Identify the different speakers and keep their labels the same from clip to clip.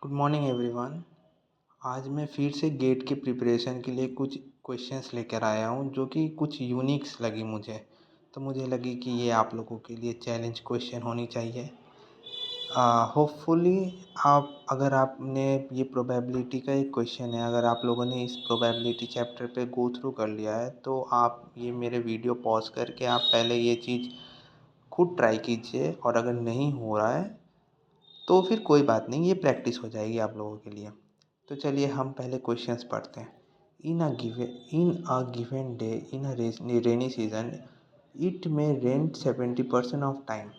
Speaker 1: Good morning everyone. आज मैं फिर से गेट की प्रिपरेशन के लिए कुछ क्वेश्चंस लेकर आया हूँ जो कि कुछ यूनिक्स लगी मुझे। तो मुझे लगी कि ये आप लोगों के लिए चैलेंज क्वेश्चन होनी चाहिए। होपफुली आप अगर आपने ये प्रोबेबिलिटी का एक क्वेश्चन है, अगर आप लोगों ने इस प्रोबेबिलिटी चैप्टर पे गो थ्रू कर लिया है तो आप ये मेरे वीडियो पॉज करके आप पहले ये चीज़ खुद ट्राई कीजिए, और अगर नहीं हो रहा है तो फिर कोई बात नहीं, ये प्रैक्टिस हो जाएगी आप लोगों के लिए। तो चलिए हम पहले क्वेश्चंस पढ़ते हैं। In a given day in a rainy season it may rain 70% of time.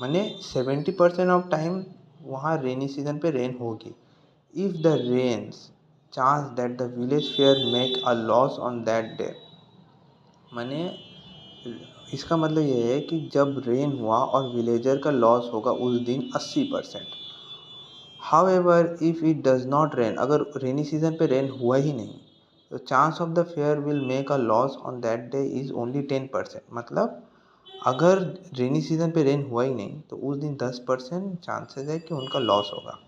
Speaker 1: माने 70% ऑफ टाइम वहाँ रेनी सीजन पे रेन होगी। If the rains chance that the village fair make a loss on that day. माने इसका मतलब ये है कि जब रेन हुआ और विलेजर का लॉस होगा उस दिन 80%। However if it does not rain, अगर रेनी सीजन पे रेन हुआ ही नहीं तो chance of the fair will make a loss on that day is only 10%। मतलब अगर रेनी सीजन पे रेन हुआ ही नहीं तो उस दिन 10% चांसेस है कि उनका लॉस होगा।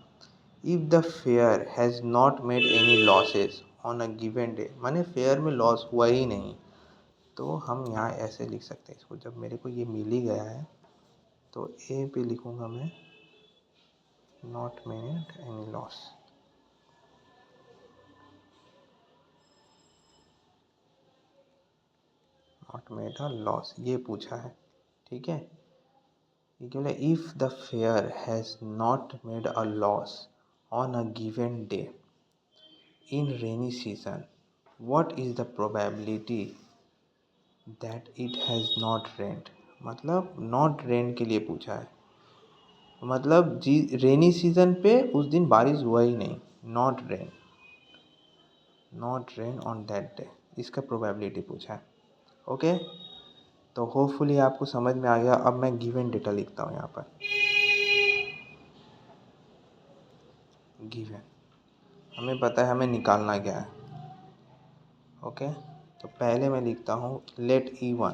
Speaker 1: If the fair has not made any losses on a given day, माने फेयर में लॉस हुआ ही नहीं, तो हम यहाँ ऐसे लिख सकते हैं इसको। जब मेरे को ये मिल ही गया है तो ए पे लिखूँगा मैं not made any loss. Not made a loss ये पूछा है, ठीक है। ये क्या बोला, if the fair has not made a loss on a given day in rainy season what is the probability that it has not rained. मतलब not rain के लिए पूछा है, मतलब जी रेनी सीजन पे उस दिन बारिश हुआ ही नहीं। Not rain on that day, इसका प्रोबेबिलिटी पूछा है। ओके, तो होपफुली आपको समझ में आ गया। अब मैं गिवन डेटा लिखता हूँ यहाँ पर। गिवन हमें पता है हमें निकालना क्या है। ओके, तो पहले मैं लिखता हूँ लेट E1,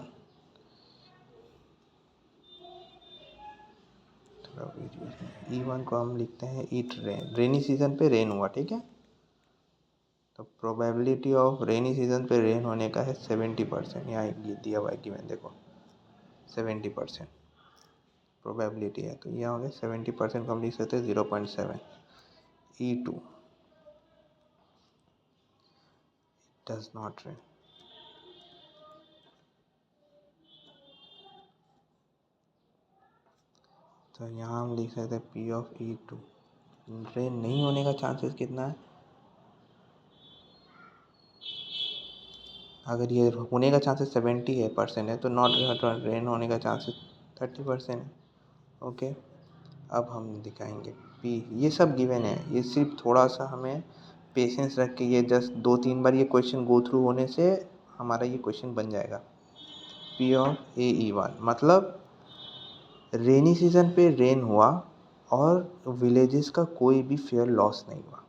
Speaker 1: E1 को हम लिखते हैं इट रेन। रेनी सीजन पे रेन हुआ, ठीक है। तो प्रोबेबिलिटी ऑफ रेनी सीजन पे रेन होने का है 70%। यहाँ ये दिया हुआ है गिवन, देखो 70% प्रोबेबिलिटी है, तो यहाँ हो गया 70% को हम लिख सकते हैं 0.7। E2 डज नॉट रेन, तो यहाँ हम लिख सकते हैं P ऑफ E2। रेन नहीं होने का चांसेस कितना है, अगर ये होने का चांसेस 70% है तो नॉट रेन होने का चांसेस 30% है। ओके, अब हम दिखाएंगे P। ये सब गिवन है, ये सिर्फ थोड़ा सा हमें पेशेंस रख के ये जस्ट 2-3 बार ये क्वेश्चन गो थ्रू होने से हमारा ये क्वेश्चन बन जाएगा। P ऑफ AE1 मतलब रेनी सीजन पे रेन हुआ और विलेजेस का कोई भी फेयर लॉस नहीं हुआ,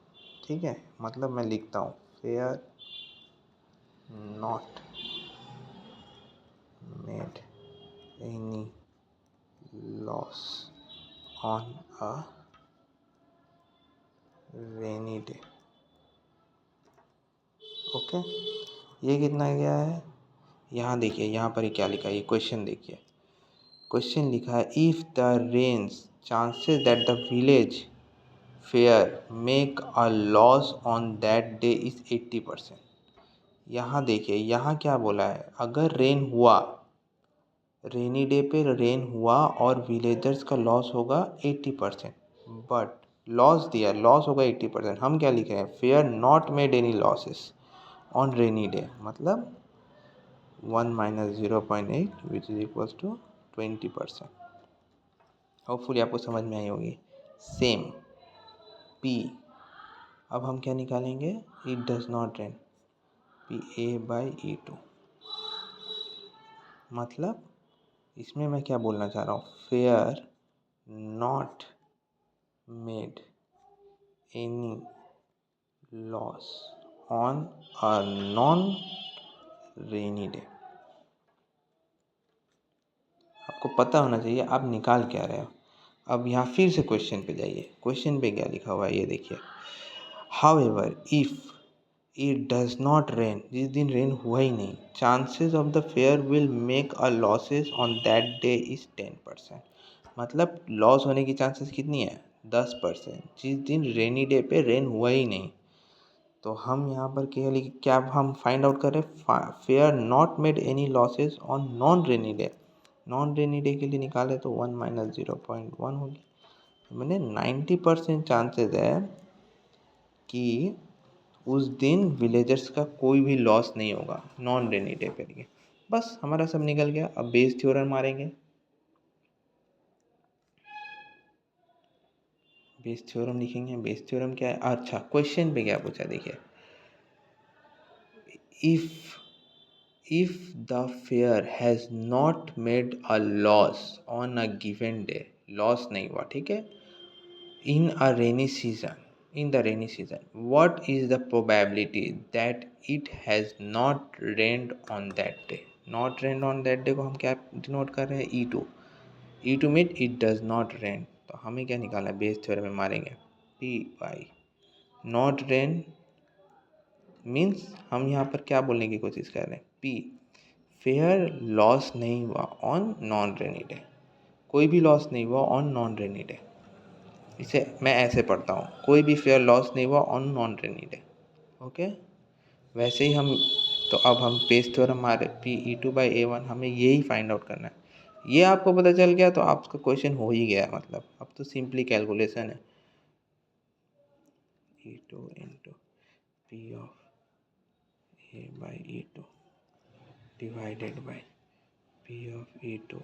Speaker 1: ठीक है। मतलब मैं लिखता हूँ fair not made any loss on a rainy day. Okay, ये कितना गया है, यहाँ देखिए यहाँ पर ही क्या लिखा है, ये क्वेश्चन देखिए। क्वेश्चन लिखा है if the rains chances that the village fair make a loss on that day is 80%। यहाँ देखिए यहाँ क्या बोला है, अगर रेन हुआ, रेनी डे पे रेन हुआ और विलेजर्स का लॉस होगा 80%, बट लॉस दिया, लॉस होगा 80%। हम क्या लिखे हैं, fair not made any losses on rainy day, मतलब 1 minus 0.8 which is equals to 20%। Hopefully आपको समझ में आई होगी। सेम P, अब हम क्या निकालेंगे, it does not rain, PA/E2। मतलब इसमें मैं क्या बोलना चाह रहा हूँ, fair not made any loss on a non rainy day. आपको पता होना चाहिए आप निकाल क्या रहे हो। अब यहाँ फिर से क्वेश्चन पे जाइए, क्वेश्चन पे क्या लिखा हुआ है ये देखिए। However if it does not rain, जिस दिन रेन हुआ ही नहीं, chances of the fair will make a losses on that day is 10%। मतलब लॉस होने की चांसेस कितनी है? 10%, जिस दिन रेनी डे पे रेन हुआ ही नहीं। तो हम यहाँ पर क्या हम फाइंड आउट करें? Fair not made any losses on non rainy day. Non rainy day के लिए निकाले तो 1 माइनस 0.1 होगी। मैंने 90% चांसेस है कि उस दिन विलेजर्स का कोई भी लॉस नहीं होगा नॉन रेनी डे पे लिए। बस हमारा सब निकल गया। अब बेस थ्योरम मारेंगे। बेस थ्योरम लिखेंगे। बेस थ्योरम क्या है? अच्छा, क्वेश्चन पे क्या पूछा देखिए। If the fair has not made a loss on a given day, loss नहीं हुआ, ठीक है, in a rainy season, in the rainy season, what is the probability that it has not rained on that day? Not rained on that day को हम क्या denote कर रहे हैं? E2। E2 mean it does not rain. तो हमें क्या निकालना है? बेस थ्योरम में मारेंगे P by not rain means हम यहाँ पर क्या बोलने की कोशिश कर रहे हैं? P फेयर लॉस नहीं हुआ ऑन नॉन रेनी डे, कोई भी लॉस नहीं हुआ ऑन नॉन रेनी डे। इसे मैं ऐसे पढ़ता हूँ, कोई भी फेयर लॉस नहीं हुआ on non rainy day. Okay, वैसे ही हम तो अब हम बेस थ्योरम मारे P(E2/A1), हमें यही फाइंड आउट करना है। ये आपको पता चल गया तो आपका क्वेश्चन हो ही गया। मतलब अब तो सिंपली कैलकुलेशन है। E2 into P of A/E2 divided by P of E2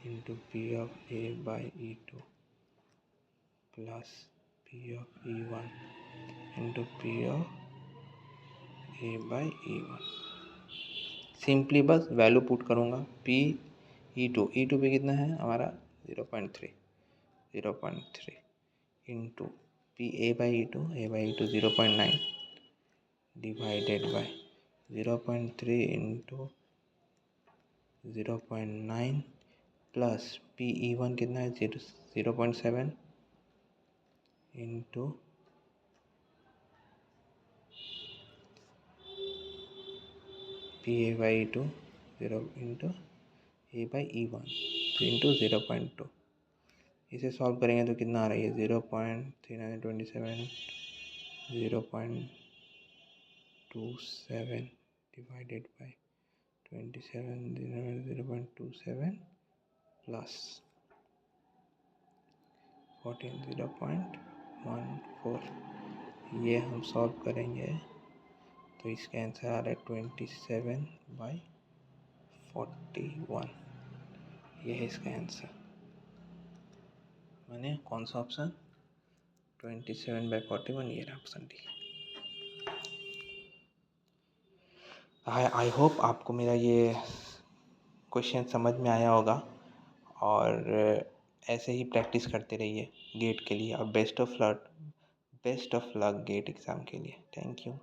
Speaker 1: into P of A/E2 plus P of E1 into P of A/E1। Simply बस वैल्यू पुट करूँगा। E2 पे कितना है हमारा? 0.3 into P A/E2 0.9 divided by 0.3 into 0.9 plus PE1 कितना है? 0.7 into PA/E2 0 into A/E1 into 0.2। इसे solve करेंगे तो कितना आ रही है? 0.3927 0.27 डिवाइडेड बाई 27 0.27 प्लस 14 0.14। ये हम सॉल्व करेंगे तो इसका आंसर आ रहा है 27/41। ये है इसका आंसर। मैंने कौन सा ऑप्शन? 27/41, ये रहा ऑप्शन डी। आई होप आपको मेरा ये क्वेश्चन समझ में आया होगा और ऐसे ही प्रैक्टिस करते रहिए गेट के लिए। और best of luck GATE exam के लिए। Thank you.